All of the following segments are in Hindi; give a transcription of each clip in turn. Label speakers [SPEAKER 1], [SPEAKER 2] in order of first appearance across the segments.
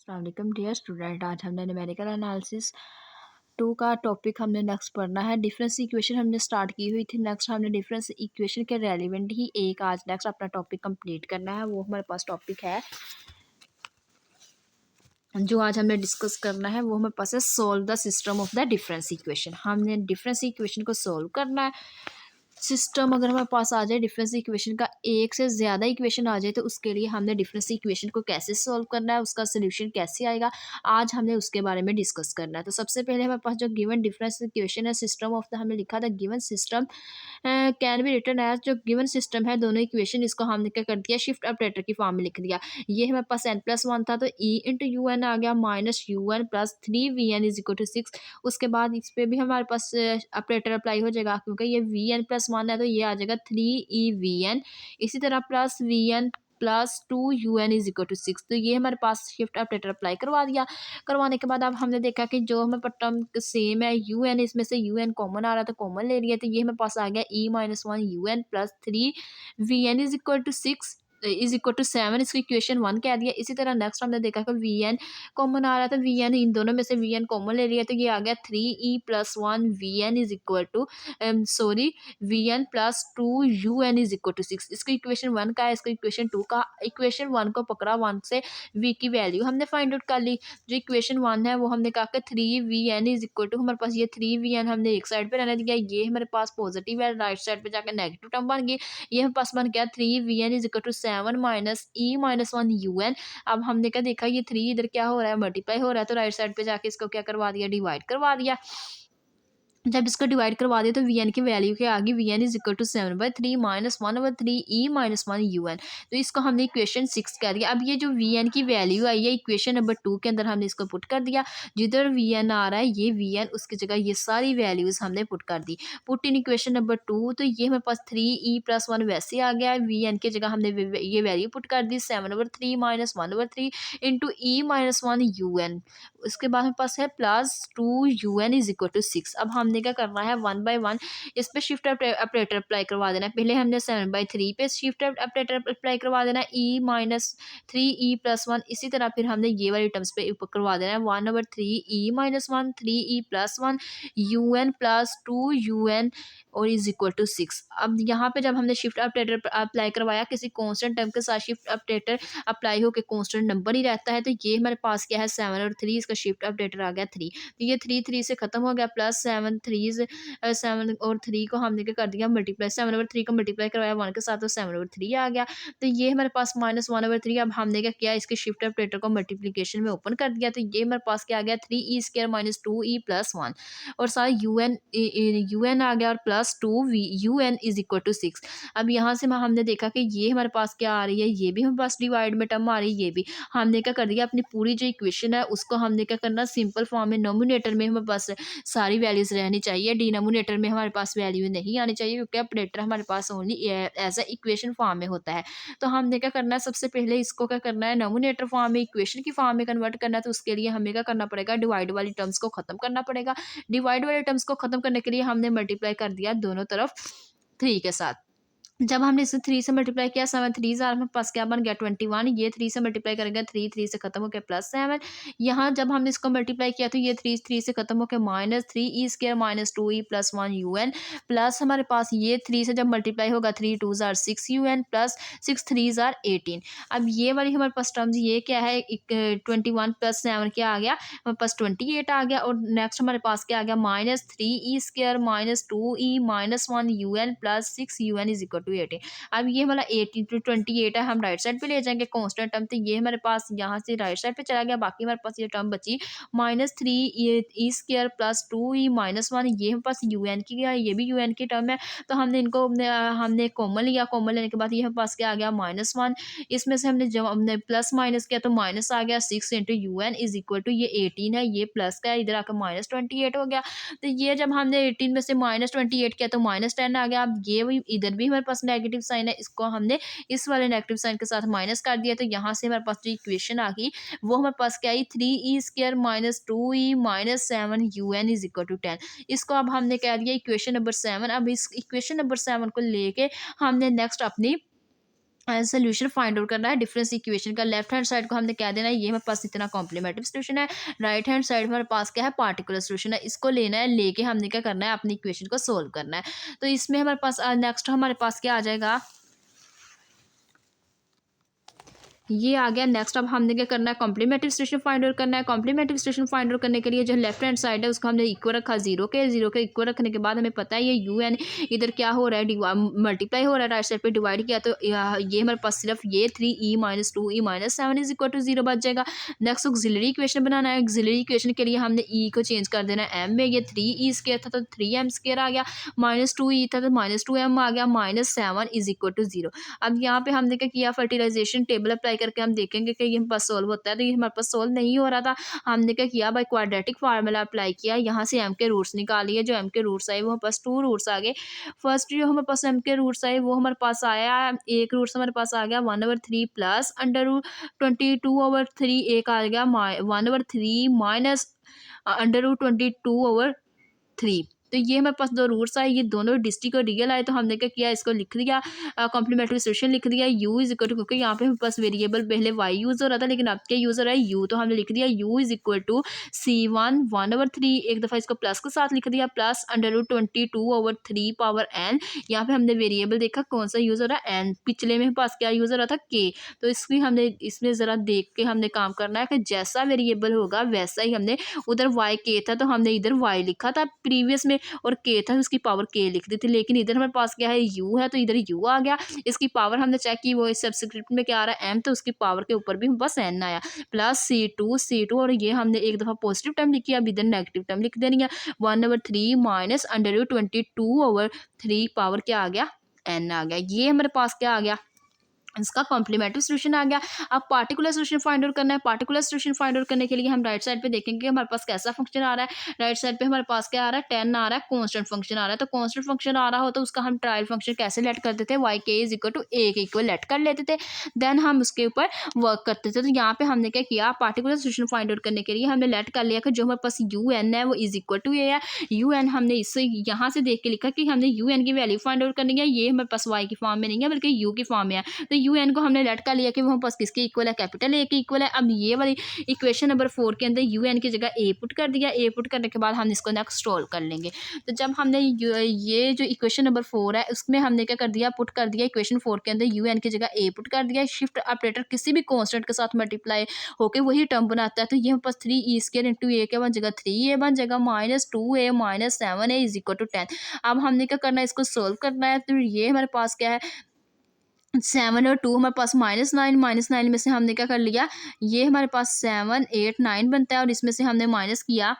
[SPEAKER 1] अस्सलाम वालेकुम डियर स्टूडेंट। आज हमने न्यूमेरिकल एनालिसिस 2 का टॉपिक हमने नेक्स्ट पढ़ना है। डिफरेंस इक्वेशन हमने स्टार्ट की हुई थी। नेक्स्ट हमने डिफरेंस इक्वेशन के रेलिवेंट ही एक आज नेक्स्ट अपना टॉपिक कंप्लीट करना है। वो हमारे पास टॉपिक है जो आज हमने डिस्कस करना है। वो हमारे पास है solve the system of the difference equation. हमने डिफरेंस इक्वेशन को सोल्व करना है। सिस्टम अगर हमारे पास आ जाए डिफरेंस इक्वेशन का, एक से ज़्यादा इक्वेशन आ जाए, तो उसके लिए हमने डिफरेंस इक्वेशन को कैसे सॉल्व करना है, उसका सोल्यूशन कैसे आएगा, आज हमने उसके बारे में डिस्कस करना है। तो सबसे पहले हमारे पास जो गिवन डिफरेंस इक्वेशन है, सिस्टम ऑफ द हमने लिखा था given system can be written as, जो गिवन सिस्टम है दोनों इक्वेशन, इसको हमने क्या कर दिया, शिफ्ट ऑपरेटर की फॉर्म में लिख दिया। ये हमारे पास n+1 था, तो e इंटू यू एन आ गया minus u n plus 3vn is equal to 6। उसके बाद इस पे भी हमारे पास ऑपरेटर अप्लाई हो जाएगा, क्योंकि ये vn+1 है, तो ये आ जाएगा 3evn। इसी तरह plus vn plus 2un is equal to 6। तो ये हमारे पास शिफ्ट ऑपरेटर अप्लाई करवा दिया। करवाने के बाद अब हमने देखा कि जो हमें टर्म सेम है un, इसमें से un कॉमन आ रहा था, कॉमन ले लिया, तो ये हमारे पास आ गया e-1un plus 3vn is equal to 6 is equal to 7। इसको इक्वेशन 1 कह दिया। इसी तरह नेक्स्ट हमने देखा कि vn कॉमन आ रहा था, vn इन दोनों में से vn कॉमन ले लिया, तो ये आ गया 3e+1vn is equal to vn plus 2un is equal to 6। इसको इक्वेशन 1 का है, इसको इक्वेशन 2 का। इक्वेशन 1 को पकड़ा, 1 से v की वैल्यू हमने फाइंड आउट कर ली। जो इक्वेशन 1 है वो हमने कहा कि 3vn इज इक्वल टू, हमारे पास ये 3vn हमने एक साइड पे रहने दिया, ये हमारे पास पॉजिटिव है, राइट साइड पे जाकर नेगेटिव टर्म बन गई। ये हमारे पास बन गया 3vn is equal to 7 minus e-1un। अब हमने क्या देखा, ये 3 इधर क्या हो रहा है, मल्टीप्लाई हो रहा है, तो राइट साइड पे जाके इसको क्या करवा दिया, डिवाइड करवा दिया। जब इसको डिवाइड करवा दिया तो वी एन की वैल्यू क्या आ गई, v n is equal to 7/3 minus 1/3 e-1un। तो इसको हमने इक्वेशन 6 कर दिया। अब ये जो वी एन की वैल्यू आई है इक्वेशन नंबर 2 के अंदर, हमने इसको पुट कर दिया। जिधर वी एन आ रहा है ये वी एन, उसकी जगह ये सारी वैल्यूज हमने पुट कर दी। पुट इन इक्वेशन नंबर 2, तो ये हमारे पास 3e+1 वैसे आ गया है। वी एन की जगह हमने ये वैल्यू पुट कर दी 7/3 माइनस 1/3 इंटू e-1un। उसके बाद हमारे पास है plus 2un is equal to 6। अब हमने क्या करना है, 1 बाई 1 इस पे शिफ्ट ऑपरेटर अप्लाई करवा देना है। पहले हमने 7/3 पे शिफ्ट ऑपरेटर अप्लाई करवा देना है, e-3e+1। इसी तरह फिर हमने ये वाली टर्म्स पे ऊपर करवा देना है 1/3 e-1 3e+1 un plus 2un और इज इक्वल टू 6। अब यहाँ पे जब हमने शिफ्ट ऑपरेटर अप्लाई करवाया, किसी कॉन्स्टेंट टर्म के साथ शिफ्ट ऑपरेटर अप्लाई होकर कॉन्स्टेंट नंबर ही रहता है, तो ये हमारे पास क्या है 7 और 3, इसका शिफ्ट अपडेटर आ गया 3। तो ये 3 से खत्म हो गया, प्लस 7 और 3 को हमने क्या कर दिया, मल्टीप्लाई 7/3 को मल्टीप्लाई करवाया 1 के साथ, तो 7/3 आ गया। तो ये हमारे पास माइनस 1/3। अब हमने क्या किया, इसके शिफ्ट ऑपरेटर को मल्टीप्लीकेशन में ओपन कर दिया, तो ये हमारे पास क्या आ गया 3e² माइनस 2e+1 और सारा un आ गया और plus 2un is equal to 6। अब यहाँ से हमने देखा कि ये हमारे पास क्या आ रही है, ये भी हमारे पास डिवाइड में टर्म आ रही है, ये भी हमने क्या कर दिया, अपनी पूरी जो इक्वेशन है उसको हमने क्या करना, सिंपल फॉर्म में, नोमिनेटर में हमारे पास सारी वैल्यूज रहनी चाहिए, डिनोमिनेटर में हमारे पास वैल्यू नहीं आनी चाहिए, क्योंकि ऑपरेटर हमारे पास only as a equation form में होता है। तो हमने क्या करना है, सबसे पहले इसको क्या करना है, नोमिनेटर फॉर्म में, इक्वेशन की फॉर्म में कन्वर्ट करना है। तो उसके लिए हमें क्या करना पड़ेगा, डिवाइड वाली टर्म्स को खत्म करना पड़ेगा। डिवाइड वाले टर्म्स को खत्म करने के लिए हमने मल्टीप्लाई कर दिया दोनों तरफ 3 के साथ। जब हमने इसे 3 से मल्टीप्लाई किया, 7 3 हमारे पास क्या बन गया 21। ये 3 से मल्टीप्लाई करेंगे, 3 से खत्म हो गया प्लस 7। यहाँ जब हमने इसको मल्टीप्लाई किया तो ये 3 से खत्म हो गया minus 3e² minus 2e+1un plus हमारे पास ये 3 से जब मल्टीप्लाई होगा 3 2 6un प्लस 6 3 18। अब ये वाली हमारे पास टर्म्स ये क्या है, 21 प्लस 7 क्या आ गया, हमारे पास 28 आ गया। और नेक्स्ट हमारे पास क्या आ गया, minus 3e² minus 2e-1un plus 6un is equal to 18। अब ये हमारा 18 to 28 है, हम राइट साइड पे ले जाएंगे कांस्टेंट टर्म, तो ये हमारे पास यहाँ से राइट साइड पे चला गया। बाकी हमारे पास ये टर्म बची -3e² प्लस 2e-1, ये हमारे पास un की गया, ये भी un की टर्म है। तो हमने इनको हमने कॉमन लिया, कॉमन लेने के बाद ये हमारे पास क्या आ गया -1। इसमें से हमने जब हमने प्लस माइनस किया तो माइनस आ गया 6 into un is equal to, ये 18 है, ये प्लस का है, इधर आकर -28 हो गया। तो ये जब हमने 18 में से -28 किया तो -10 आ गया। अब ये भी इधर भी हमारे पास नेगेटिव साइन है, इसको हमने इस वाले नेगेटिव साइन के साथ माइनस कर दिया, तो यहाँ से हमारे पास जो इक्वेशन आ गई वो हमारे पास क्या आई 3e² minus 2e-7un is equal to 10। इसको अब हमने कह दिया इक्वेशन नंबर 7। अब इस इक्वेशन नंबर 7 को लेके हमने नेक्स्ट अपनी सोल्यूशन फाइंड आउट करना है डिफरेंस इक्वेशन का। लेफ्ट हैंड साइड को हमने क्या देना है, ये हमारे पास इतना कॉम्प्लीमेंट्री सोल्यूशन है। राइट हैंड साइड हमारे पास क्या है, पार्टिकुलर सोल्यूशन है। इसको लेना है, लेके हमने क्या करना है, अपनी इक्वेशन को सोल्व करना है। तो इसमें हमारे पास नेक्स्ट हमारे पास क्या आ जाएगा, ये आ गया। नेक्स्ट अब हमने क्या करना है, कॉम्प्लीमेंट्री सोल्यूशन फाइंड आउट करना है। कॉम्प्लीमेंट्री सोल्यूशन फाइंड आउट करने के लिए जो लेफ्ट हैंड साइड है उसको हमने इक्वल रखा जीरो के इक्वल रखने के बाद हमें पता है ये यू एन इधर क्या हो रहा है, मल्टीप्लाई हो रहा है, राइट साइड पे डिवाइड किया तो ये हमारे पास सिर्फ ये 3e-2e-7 इज इक्वल टू 0 बच जाएगा। नेक्स्ट ऑक्सिलरी इक्वेशन बनाना है। ऑक्सिलरी इक्वेशन के लिए हमने ई को चेंज कर देना है एम में। ये 3e स्क्वायर था तो 3m स्क्वायर आ गया, -2e था तो -2m आ गया, -7 इज इक्वल टू 0। अब यहाँ पे हमने क्या किया, फर्टिलाइजेशन टेबल अप्लाई करके हम देखेंगे कि ये हमारे पास सोल्व होता है। तो ये हमारे पास सोल्व नहीं हो रहा था, हमने क्या किया, बाय क्वाड्रेटिक फार्मूला अप्लाई किया। यहाँ से एम के रूट्स निकालिए, जो एम के रूट्स आए वो हमारे पास 2 रूट्स आ गए। फर्स्ट जो हमारे पास एम के रूट्स आए वो हमारे पास आया, एक रूट्स हमारे पास आ गया 1/3 प्लस √22/3, एक आ गया 1/3 माइनस √22/3। तो ये हमारे पास दो रूट्स आए, ये दोनों डिस्ट्रिक्ट और रियल आए, तो हमने क्या किया, इसको लिख दिया, कॉम्प्लीमेंट्री सोल्यूशन लिख दिया। यू इज इक्वल टू, क्योंकि यहाँ पे हमारे पास वेरिएबल पहले वाई यूज हो रहा था लेकिन अब क्या यूज हो रहा है, यू, तो हमने लिख दिया you is equal to C1 1/3, एक दफ़ा इसको प्लस के साथ लिख दिया, प्लस √22/3 पावर n। यहाँ पे हमने वेरिएबल देखा कौन सा यूज हो रहा है, n। पिछले में पास क्या यूज हो रहा था, k। तो इसकी हमने इसमें ज़रा देख के हमने काम करना है कि जैसा वेरिएबल होगा वैसा ही हमने, उधर वाई के था तो हमने इधर वाई लिखा था प्रीवियस में, और के था तो उसकी पावर के लिख दी थी। लेकिन इधर हमारे पास क्या है, यू है तो इधर यू आ गया। इसकी पावर हमने चेक की, वो सब्सक्रिप्ट में क्या आ रहा है, एम, तो उसकी पावर के ऊपर भी हमारे पास एन आया, प्लस C2 और ये हमने एक दफ़ा पॉजिटिव टर्म लिखी, अब इधर नेगेटिव टर्म लिख देनी है। 1/3 माइनस √22/3 पावर क्या आ गया, एन आ गया। ये हमारे पास क्या आ गया, इसका कॉम्प्लीमेंट्री सोल्यूशन आ गया। अब पार्टिकुलर सोल्यूशन फाइंड आउट करना है। पार्टिकुलर सोल्यूशन फाइंड आउट करने के लिए हम राइट साइड पे देखेंगे कि हमारे पास कैसा फंक्शन आ रहा है। राइट साइड पे हमारे पास क्या आ रहा है, 10 आ रहा है, कांस्टेंट फंक्शन आ रहा है। तो कांस्टेंट फंक्शन आ रहा हो तो उसका हम ट्रायल फंक्शन कैसे लेट करते थे, वाई के इज इक्वल टू ए के इक्वल लेट कर लेते थे, देन हम उसके ऊपर वर्क करते थे। तो यहाँ पे हमने क्या किया, पार्टिकुलर सोल्यूशन फाइंड आउट करने के लिए हमने लेट कर लिया कि जो हमारे पास यू एन है वो इज इक्वल टू ए है। यू एन हमने इससे यहाँ से देख के लिखा कि हमने यू एन की वैल्यू फाइंड आउट करनी है। ये हमारे पास वाई की फॉर्म में नहीं है बल्कि यू की फॉर्म में है। तो यू एन को हमने लेट कर लिया कि वो हम पास किसके इक्वल है, कैपिटल ए के इक्वल है। अब ये वाली इक्वेशन नंबर 4 के अंदर यू एन की जगह ए पुट कर दिया। ए पुट करने के बाद हम इसको नेक्स्ट सॉल्व कर लेंगे। तो जब हमने ये जो इक्वेशन नंबर 4 है उसमें हमने क्या कर दिया, पुट कर दिया इक्वेशन 4 के अंदर यू एन की जगह ए पुट कर दिया। शिफ्ट ऑपरेटर किसी भी कॉन्स्टेंट के साथ मल्टीप्लाई होकर वही टर्म बनाता है। तो ये हमारे पास 3e² इंटू ए के बन जाएगा 3a बन जाएगा, -2a minus 7a is equal to 10। अब हमने क्या करना है, इसको सोल्व करना है। तो ये हमारे पास क्या है, 7 और 2 हमारे पास -9 में से हमने क्या कर लिया, ये हमारे पास 7 8 9 बनता है और इसमें से हमने माइनस किया,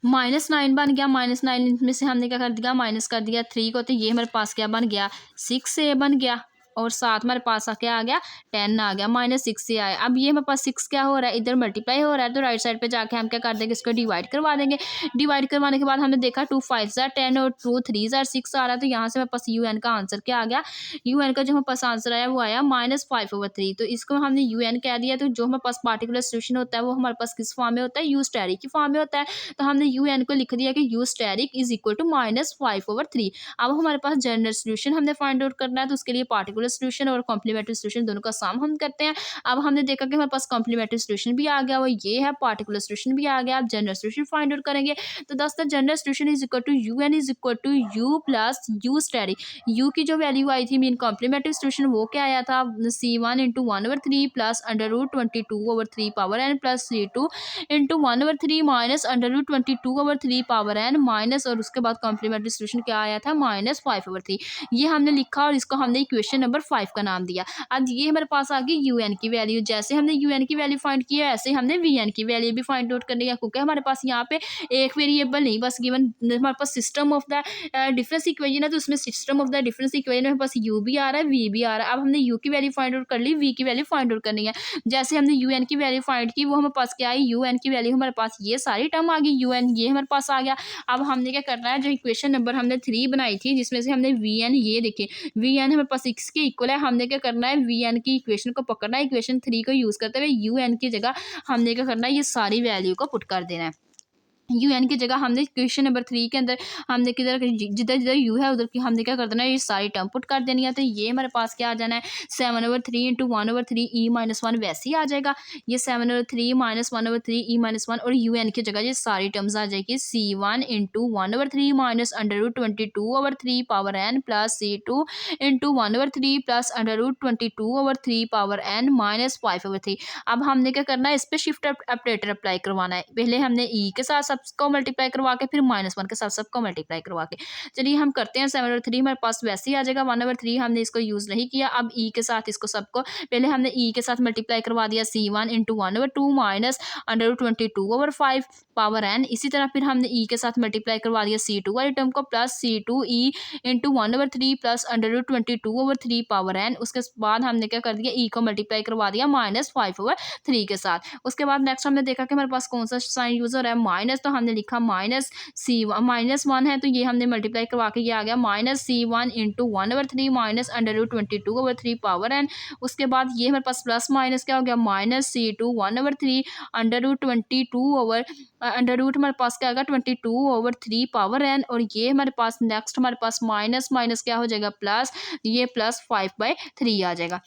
[SPEAKER 1] -9 बन गया। -9 में से हमने क्या कर दिया, माइनस कर दिया 3 को, तो ये हमारे पास क्या बन गया, 6a बन गया। और साथ हमारे पास क्या आ गया, 10 आ गया, -6 आया। अब ये हमारे पास 6 क्या हो रहा है, इधर मल्टीप्लाई हो रहा है, तो राइट साइड पे जाके हम क्या कर देंगे, इसको डिवाइड करवा देंगे। डिवाइड करवाने के बाद हमने देखा 2 5 ज़ार 10 और 2 3 ज़ार 6 आ रहा है। तो यहाँ से हमारे पास यू एन का आंसर क्या आ गया, यू एन का जो हमारे पास आंसर आया वो आया -5/3। तो इसको हमने यू एन कह दिया। तो जो हमारे पास पार्टिकुलर सोल्यूशन होता है वो हमारे पास किस फॉर्म में होता है, यू स्टेरिक की फॉर्म में होता है। तो हमने यू एन को लिख दिया कि u asterisk is equal to -5/3। अब हमारे पास जनरल सोल्यूशन हमने फाइंड आउट करना है, तो उसके लिए पार्टिकुलर सोल्यूशन और कॉम्प्लीमेंट्री सोल्यूशन दोनों का सम हम करते हैं। अब हमने देखा कि हमारे पास कॉम्प्लीमेंट्री सोल्यूशन भी आ गया, वो ये है, पार्टिकुलर सोल्यूशन भी आ गया। अब जनरल सोल्यूशन फाइंड आउट करेंगे। तो thus the general solution is equal to u n is equal to u plus u asterisk. U की जो वैल्यू आई थी मीन कॉम्प्लीमेंट्री सोल्यूशन वो क्या आया था, C1 into 1/3 plus √22/3 power n plus C2 into 1/3 minus √22/3 power n minus, और उसके बाद कॉम्प्लीमेंट्री सोल्यूशन क्या आया था, -5/3। ये हमने लिखा और इसको हमने इक्वेशन नंबर 5 का नाम दिया। अब ये हमारे पास आ गई यू एन की वैल्यू। जैसे हमने यू एन की वैल्यू फाइंड की है ऐसे हमने वी एन की वैल्यू भी फाइंड आउट करनी है, क्योंकि हमारे पास यहाँ पे एक वेरिएबल नहीं बस गिवन, हमारे पास system of the difference equation है। तो उसमें system of the difference equation में हमारे पास यू भी आ रहा है, वी भी आ रहा है। अब हमने यू की वैल्यू फाइंड आउट कर ली, वी की वैल्यू फाइंड आउट करनी है। जैसे हमने यू एन की वैल्यू फाइंड की वो हमारे पास क्या आई, यू एन की वैल्यू हमारे पास ये सारी टर्म आ गई, यू एन ये हमारे पास आ गया। अब हमने क्या करना है, जो इक्वेशन नंबर हमने 3 बनाई थी जिसमें से हमने वी एन, ये देखिए वी एन हमारे पास 6 के इक्वल है। हमने क्या करना है, वी एन की इक्वेशन को पकड़ना है, इक्वेशन 3 को यूज करते हुए यू एन की जगह हमने क्या करना है, ये सारी वैल्यू को पुट कर देना है। यू एन की जगह हमने क्वेश्चन नंबर 3 के अंदर हमने किधर जिधर जिधर यू है उधर की हमने क्या कर देना है, ये सारी टर्म पुट कर देनी है। तो ये हमारे पास क्या आ जाना है, 7/3 इंटू 1/3 ई माइनस वन वैसे ही आ जाएगा। ये 7/3 माइनस 1/3 ई माइनस वन, और यू एन की जगह ये सारी टर्म्स आ जाएगी C1 into 1/3 minus √22/3 power n plus C2 into 1/3 plus √22/3 power n minus 5/3। अब हमने क्या करना है, इस पे शिफ्ट ऑपरेटर अप्लाई करवाना है। पहले हमने ई के साथ सबको मल्टीप्लाई करवा के फिर -1 के साथ सबको मल्टीप्लाई करवा के, चलिए हम करते हैं। 7/3 हमारे पास वैसे ही आ जाएगा, 1/3 हमने इसको यूज़ नहीं किया। अब ई के साथ इसको सबको पहले हमने ई के साथ मल्टीप्लाई करवा दिया, C1 into 1/2 minus √22/5 power N. इसी तरह फिर हमने ई के साथ मल्टीप्लाई करवा दिया C2 वाली टर्म को, plus C2 e into 1/3 plus √22/3 power n. उसके बाद हमने क्या कर दिया, ई को मल्टीप्लाई करवा दिया -5/3 के साथ। उसके बाद नेक्स्ट हमने देखा कि हमारे पास कौन सा साइन यूज़ हो रहा है, माइनस, तो हमने लिखा -1 है, तो ये हमने मल्टीप्लाई करवा के ये आ गया -C1 into 1/3 minus √22/3 power n. उसके बाद ये हमारे पास प्लस माइनस क्या हो गया, -C2 1/3 अंडर रूट हमारे पास क्या आएगा 22/3 पावर एन। और ये हमारे पास नेक्स्ट हमारे पास माइनस माइनस क्या हो जाएगा, प्लस, ये प्लस 5/3 आ जाएगा।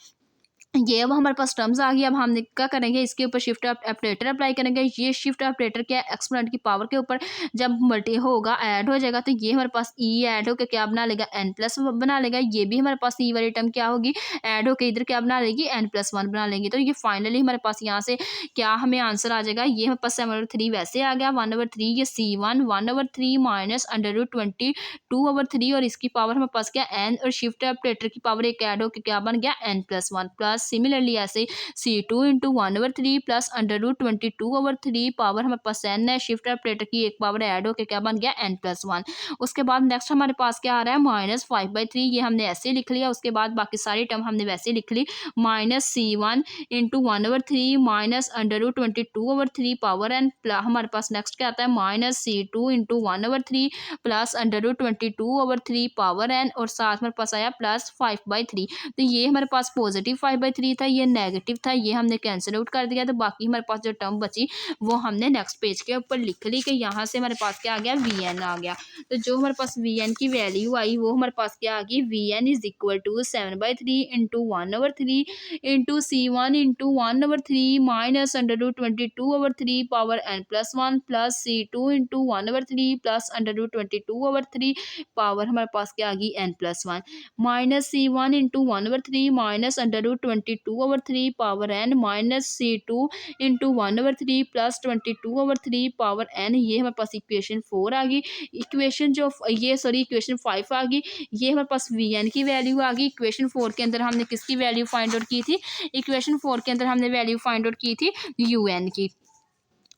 [SPEAKER 1] ये अब हमारे पास टर्म्स आ गई। अब हम क्या करेंगे, इसके ऊपर शिफ्ट ऑपरेटर अप्लाई करेंगे। ये शिफ्ट ऑपरेटर क्या है, एक्सपोनेंट की पावर के ऊपर जब मल्टी होगा ऐड हो जाएगा, तो ये हमारे पास ई ऐड होकर क्या बना लेगा, एन प्लस बना लेगा। ये भी हमारे पास ई वाली टर्म क्या होगी, ऐड होकर इधर क्या बना लेगी, n+1 बना लेंगे। तो ये फाइनली हमारे पास यहाँ से क्या हमें आंसर आ जाएगा, ये हमारे पास 7/3 वैसे आ गया, 1/3 ये C1 1/3 माइनस √22/3 और इसकी पावर हमारे पास क्या n, और शिफ्ट ऑपरेटर की पावर एक ऐड होकर क्या बन गया n+1 प्लस सिमिलरली ऐसे C2 इंटू 1/3 प्लस √22/3 पावर हमारे पास n है, शिफ्ट ऑपरेटर की एक पावर ऐड होकर क्या बन गया n+1। उसके बाद नेक्स्ट हमारे पास क्या आ रहा है, -5/3, ये हमने ऐसे लिख लिया। उसके बाद बाकी सारी टर्म हमने वैसे लिख ली, -C1 into 1/3 minus √22/3 power n, हमारे पास नेक्स्ट क्या आता है, -C2 into 1/3 plus √22/3 power n, और साथ हमारे पास आया प्लस 5/3। तो ये हमारे पास पॉजिटिव 5/3 था, ये नेगेटिव था, ये हमने कैंसिल आउट कर दिया। तो बाकी हमारे पास जो टर्म बची वो हमने नेक्स्ट पेज के ऊपर लिख ली कि यहाँ से हमारे पास क्या आ गया, Vn आ गया। तो जो हमारे पास Vn की वैल्यू आई वो हमारे पास क्या आ गई, Vn is equal to 7/3 into 1/3 into C1 into 1/3 minus √22/3 power n+1 plus C2 into 1/3 plus √22/3 power हमारे पास क्या आ गई n+1 minus C1 into 1/3 minus √22/3 power n minus C2 into 1/3 plus 22/3 power n। ये हमारे पास इक्वेशन 4 आ गई। इक्वेशन जो ये सॉरी इक्वेशन 5 आ गई। ये हमारे पास Vn की वैल्यू आ गई। इक्वेशन 4 के अंदर हमने किसकी वैल्यू फाइंड आउट की थी, इक्वेशन 4 के अंदर हमने वैल्यू फाइंड आउट की थी UN की।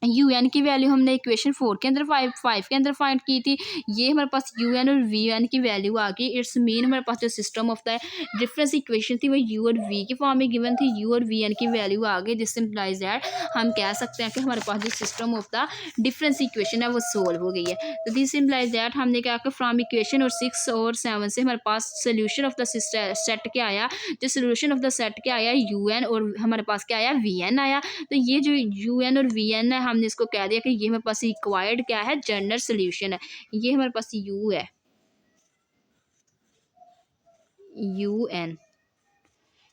[SPEAKER 1] UN की वैल्यू हमने इक्वेशन 4 के अंदर 5 के अंदर फाइंड की थी। ये हमारे पास UN और VN की वैल्यू आ गई। इट्स मीन हमारे पास जो system of the difference equation थी वो U और V की फॉर्म में गिवन थी। U और VN की वैल्यू आ गई। दिस सिंप्लाइज दैट हम कह सकते हैं कि हमारे पास जो system of the difference equation है वो सोल्व हो गई है। तो दिस सिंप्लाइज दैट हमने क्या कि फ्रॉम इक्वेशन और 6 और 7 से हमारे पास सोल्यूशन ऑफ द सेट क्या आया, जो सोल्यूशन ऑफ द सेट क्या आया, UN और हमारे पास क्या आया, VN आया। तो ये जो UN और VN है हमने इसको कह दिया कि ये हमारे पास रिक्वायर्ड क्या है, जनरल सोल्यूशन है। ये हमारे पास U है,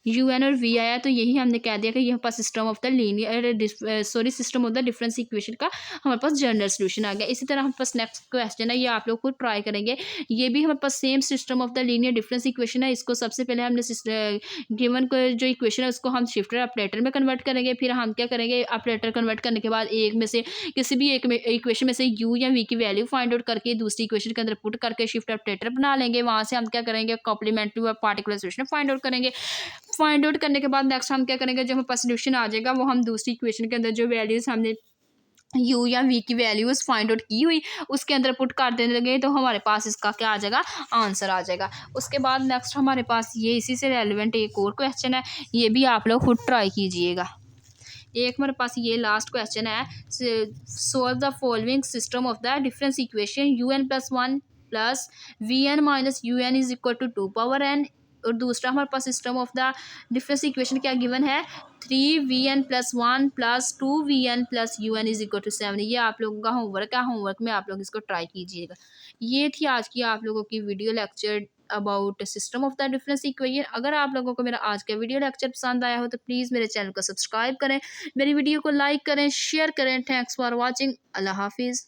[SPEAKER 1] UN और V आया। तो यही हमने कह दिया कि यहाँ पास system of the linear system of the difference equation का हमारे पास जनरल सोल्यूशन आ गया। इसी तरह हमारे पास नेक्स्ट क्वेश्चन है, ये आप लोग खुद ट्राई करेंगे। ये भी हमारे पास same system of the linear difference equation है। इसको सबसे पहले हमने गिवन को जो इक्वेशन है उसको हम शिफ्टर ऑपरेटर में कन्वर्ट करेंगे। फिर हम क्या करेंगे, ऑपरेटर कन्वर्ट करने के बाद एक में से किसी भी एक इक्वेशन में से U या V की वैल्यू फाइंड आउट करके दूसरी इक्वेशन के अंदर पुट करके शिफ्ट ऑपरेटर बना लेंगे। वहाँ से हम क्या करेंगे, कॉम्प्लीमेंट्री व पार्टिकुलर सोल्यूशन फाइंड आउट करेंगे। फाइंड आउट करने के बाद नेक्स्ट हम क्या करेंगे, जो हमारे पास सोल्यूशन आ जाएगा वो हम दूसरी इक्वेशन के अंदर जो वैल्यूज़ हमने U या V की वैल्यूज़ फाइंड आउट की हुई उसके अंदर पुट कर देंगे, तो हमारे पास इसका क्या आ जाएगा, आंसर आ जाएगा। उसके बाद नेक्स्ट हमारे पास ये इसी से रेलिवेंट एक और क्वेश्चन है, ये भी आप लोग खुद ट्राई कीजिएगा। एक हमारे पास ये लास्ट क्वेश्चन है, solve the following system of the difference equation UN+1 plus VN minus UN is equal to 2 power n। और दूसरा हमारे पास system of the difference equation क्या गिवन है, 3vn+1+2vn+un=7। ये आप लोगों का होमवर्क है, होमवर्क में आप लोग इसको ट्राई कीजिएगा। ये थी आज की आप लोगों की video lecture about system of the difference equation. अगर आप लोगों को मेरा आज का वीडियो लेक्चर पसंद आया हो तो प्लीज़ मेरे चैनल को सब्सक्राइब करें, मेरी वीडियो को लाइक करें, शेयर करें। Thanks for watching. अल्लाह हाफिज़।